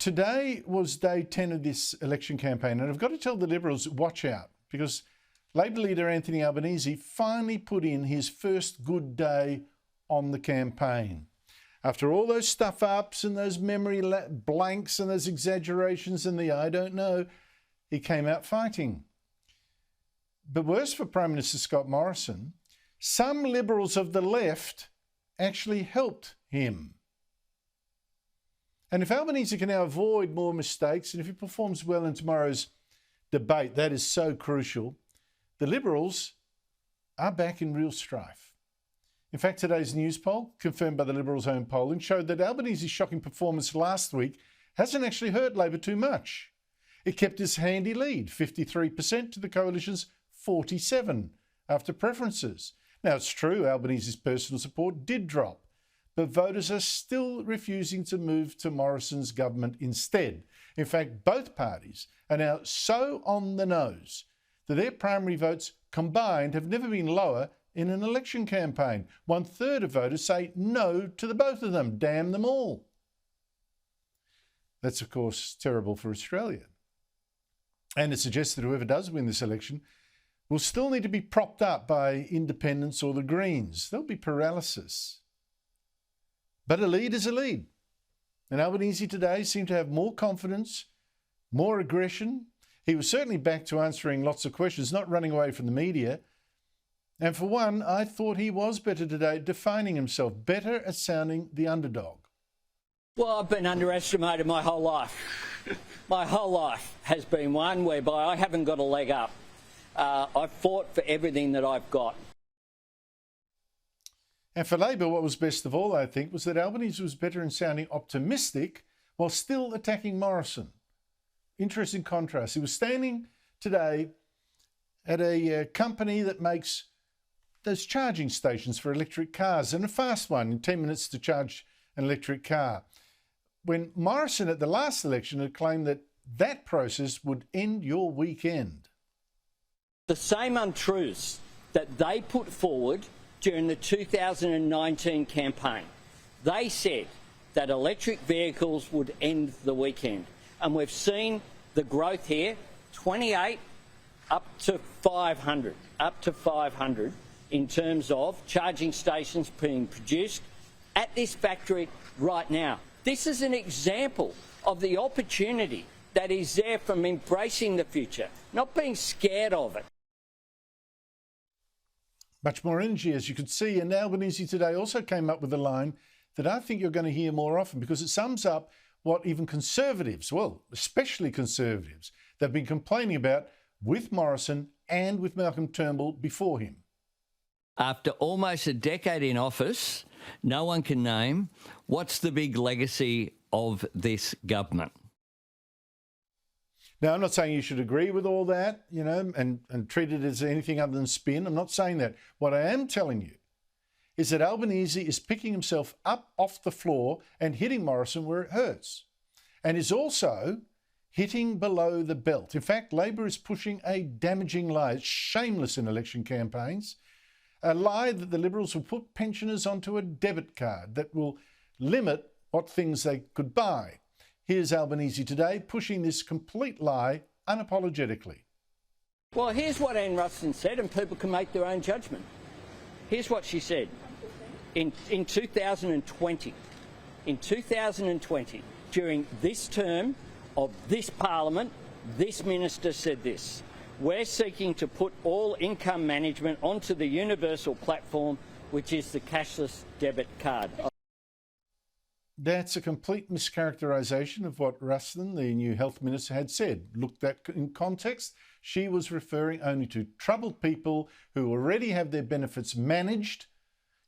today was day 10 of this election campaign, and I've got to tell the Liberals, watch out, because Labor leader Anthony Albanese finally put in his first good day on the campaign. After all those stuff-ups and those memory blanks and those exaggerations and the I don't know, he came out fighting. But worse for Prime Minister Scott Morrison, some Liberals of the left actually helped him. And if Albanese can now avoid more mistakes, and if he performs well in tomorrow's debate, that is so crucial, the Liberals are back in real strife. In fact, today's NEWSPOLL, confirmed by the Liberals' own polling, showed that Albanese's shocking performance last week hasn't actually hurt Labor too much. It kept its handy lead, 53% to the Coalition's 47% after preferences. Now, it's true Albanese's personal support did drop, but voters are still refusing to move to Morrison's government instead. In fact, both parties are now so on the nose that their primary votes combined have never been lower in an election campaign. 1/3 of voters say no to the both of them. Damn them all. That's, of course, terrible for Australia. And it suggests that whoever does win this election will still need to be propped up by independents or the Greens. There'll be paralysis. But a lead is a lead. And Albanese today seemed to have more confidence, more aggression. He was certainly back to answering lots of questions, not running away from the media. And for one, I thought he was better today, defining himself, better at sounding the underdog. Well, I've been underestimated my whole life. My whole life has been one whereby I haven't got a leg up. I've fought for everything that I've got. And for Labor, what was best of all, I think, was that Albanese was better in sounding optimistic while still attacking Morrison. Interesting contrast. He was standing today at a company that makes those charging stations for electric cars, and a fast one in 10 minutes to charge an electric car. When Morrison at the last election had claimed that that process would end your weekend. The same untruths that they put forward during the 2019 campaign. They said that electric vehicles would end the weekend. And we've seen the growth here, 28 up to 500 in terms of charging stations being produced at this factory right now. This is an example of the opportunity that is there from embracing the future, not being scared of it. Much more energy, as you could see, and Albanese today also came up with a line that I think you're going to hear more often, because it sums up what even Conservatives, well, especially Conservatives, they've been complaining about with Morrison and with Malcolm Turnbull before him. After almost a decade in office, no one can name what's the big legacy of this government. Now, I'm not saying you should agree with all that, you know, and treat it as anything other than spin. I'm not saying that. What I am telling you is that Albanese is picking himself up off the floor and hitting Morrison where it hurts, and is also hitting below the belt. In fact, Labor is pushing a damaging lie. It's shameless in election campaigns. A lie that the Liberals will put pensioners onto a debit card that will limit what things they could buy. Here's Albanese today pushing this complete lie unapologetically. Well, here's what Anne Ruston said, and people can make their own judgment. Here's what she said in 2020. In 2020, during this term of this Parliament, this minister said this: we're seeking to put all income management onto the universal platform, which is the cashless debit card. That's a complete mischaracterisation of what Ruston, the new health minister, had said. Looked at in context, she was referring only to troubled people who already have their benefits managed,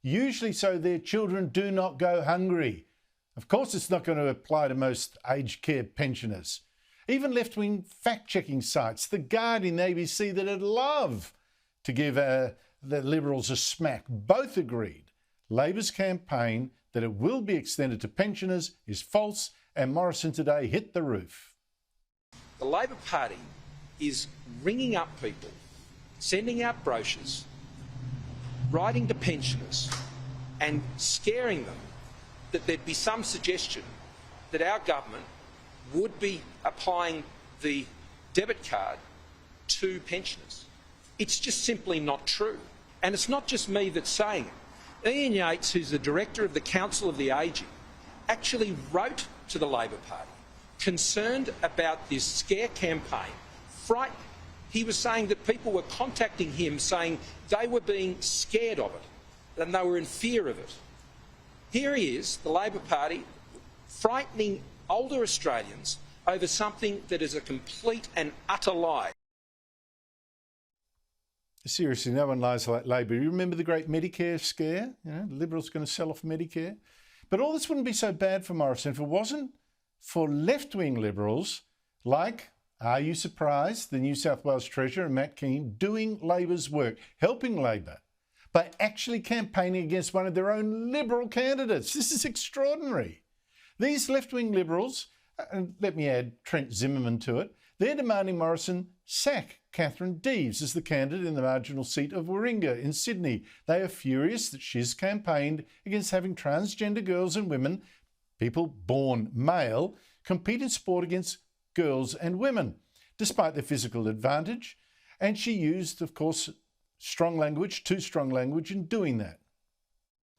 usually so their children do not go hungry. Of course, it's not going to apply to most aged care pensioners. Even left-wing fact-checking sites, The Guardian, the ABC, that would love to give the Liberals a smack, both agreed Labor's campaign that it will be extended to pensioners is false, and Morrison today hit the roof. The Labor Party is ringing up people, sending out brochures, writing to pensioners and scaring them that there'd be some suggestion that our government would be applying the debit card to pensioners. It's just simply not true. And it's not just me that's saying it. Ian Yates, who's the director of the Council of the Aging, actually wrote to the Labor Party, concerned about this scare campaign, frightened. He was saying that people were contacting him saying they were being scared of it and they were in fear of it. Here he is, the Labor Party, frightening older Australians over something that is a complete and utter lie. Seriously, no one lies like Labor. You remember the great Medicare scare? You know, the Liberals going to sell off Medicare. But all this wouldn't be so bad for Morrison if it wasn't for left-wing Liberals like, are you surprised, the New South Wales Treasurer, Matt Keane, doing Labor's work, helping Labor by actually campaigning against one of their own Liberal candidates. This is extraordinary. These left-wing Liberals, and let me add Trent Zimmerman to it, they're demanding Morrison sack Catherine Deves as the candidate in the marginal seat of Warringah in Sydney. They are furious that she's campaigned against having transgender girls and women, people born male, compete in sport against girls and women, despite their physical advantage. And she used, of course, strong language, too strong language in doing that.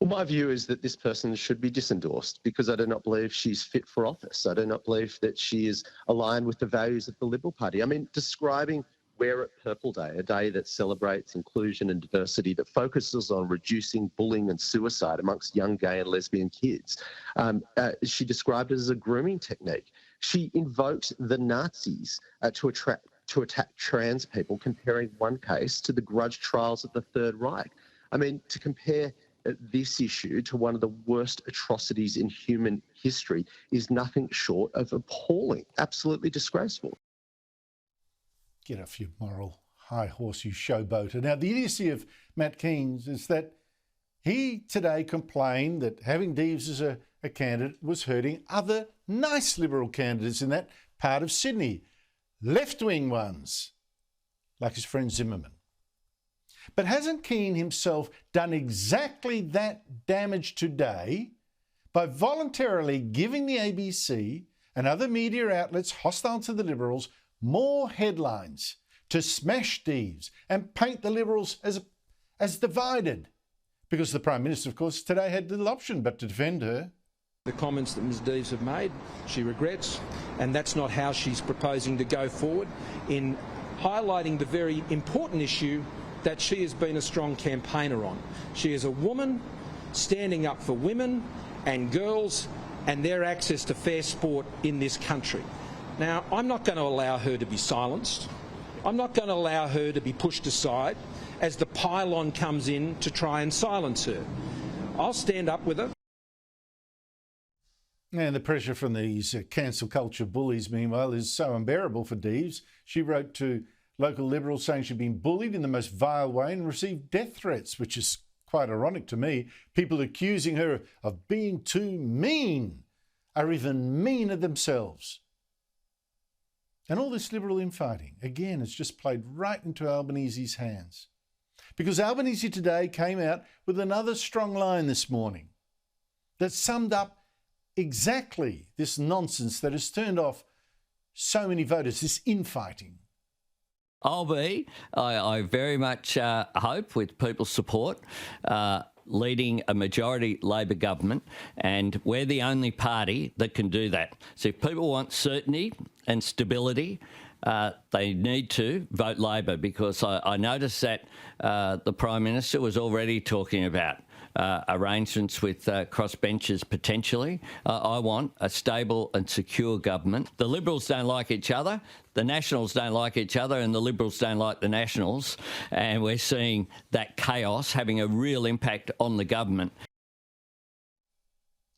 Well, my view is that this person should be disendorsed because I do not believe she's fit for office. I do not believe that she is aligned with the values of the Liberal Party. I mean, describing Wear It Purple Day, a day that celebrates inclusion and diversity, that focuses on reducing bullying and suicide amongst young gay and lesbian kids. She described it as a grooming technique. She invoked the Nazis to attack trans people, comparing one case to the grudge trials of the Third Reich. I mean, to compare this issue to one of the worst atrocities in human history is nothing short of appalling, absolutely disgraceful. Get off your moral high horse, you showboater. Now, the idiocy of Matt Keane is that he today complained that having Deves as a candidate was hurting other nice Liberal candidates in that part of Sydney, left-wing ones, like his friend Zimmerman. But hasn't Keane himself done exactly that damage today by voluntarily giving the ABC and other media outlets hostile to the Liberals more headlines to smash Deves and paint the Liberals as divided? Because the Prime Minister, of course, today had little option but to defend her. The comments that Ms Deves have made, she regrets, and that's not how she's proposing to go forward in highlighting the very important issue that she has been a strong campaigner on. She is a woman standing up for women and girls and their access to fair sport in this country. Now, I'm not going to allow her to be silenced. I'm not going to allow her to be pushed aside as the pylon comes in to try and silence her. I'll stand up with her. And the pressure from these cancel culture bullies, meanwhile, is so unbearable for Deves. She wrote to local Liberals saying she'd been bullied in the most vile way and received death threats, which is quite ironic to me. People accusing her of being too mean are even meaner themselves. And all this Liberal infighting, again, has just played right into Albanese's hands. Because Albanese today came out with another strong line this morning that summed up exactly this nonsense that has turned off so many voters, this infighting. I very much hope, with people's support, leading a majority Labor government, and we're the only party that can do that. So if people want certainty and stability, they need to vote Labor, because I noticed that the Prime Minister was already talking about arrangements with crossbenchers potentially. I want a stable and secure government. The Liberals don't like each other, the Nationals don't like each other, and the Liberals don't like the Nationals, and we're seeing that chaos having a real impact on the government.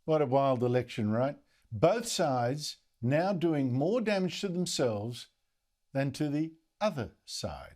What a wild election, right? Both sides now doing more damage to themselves than to the other side.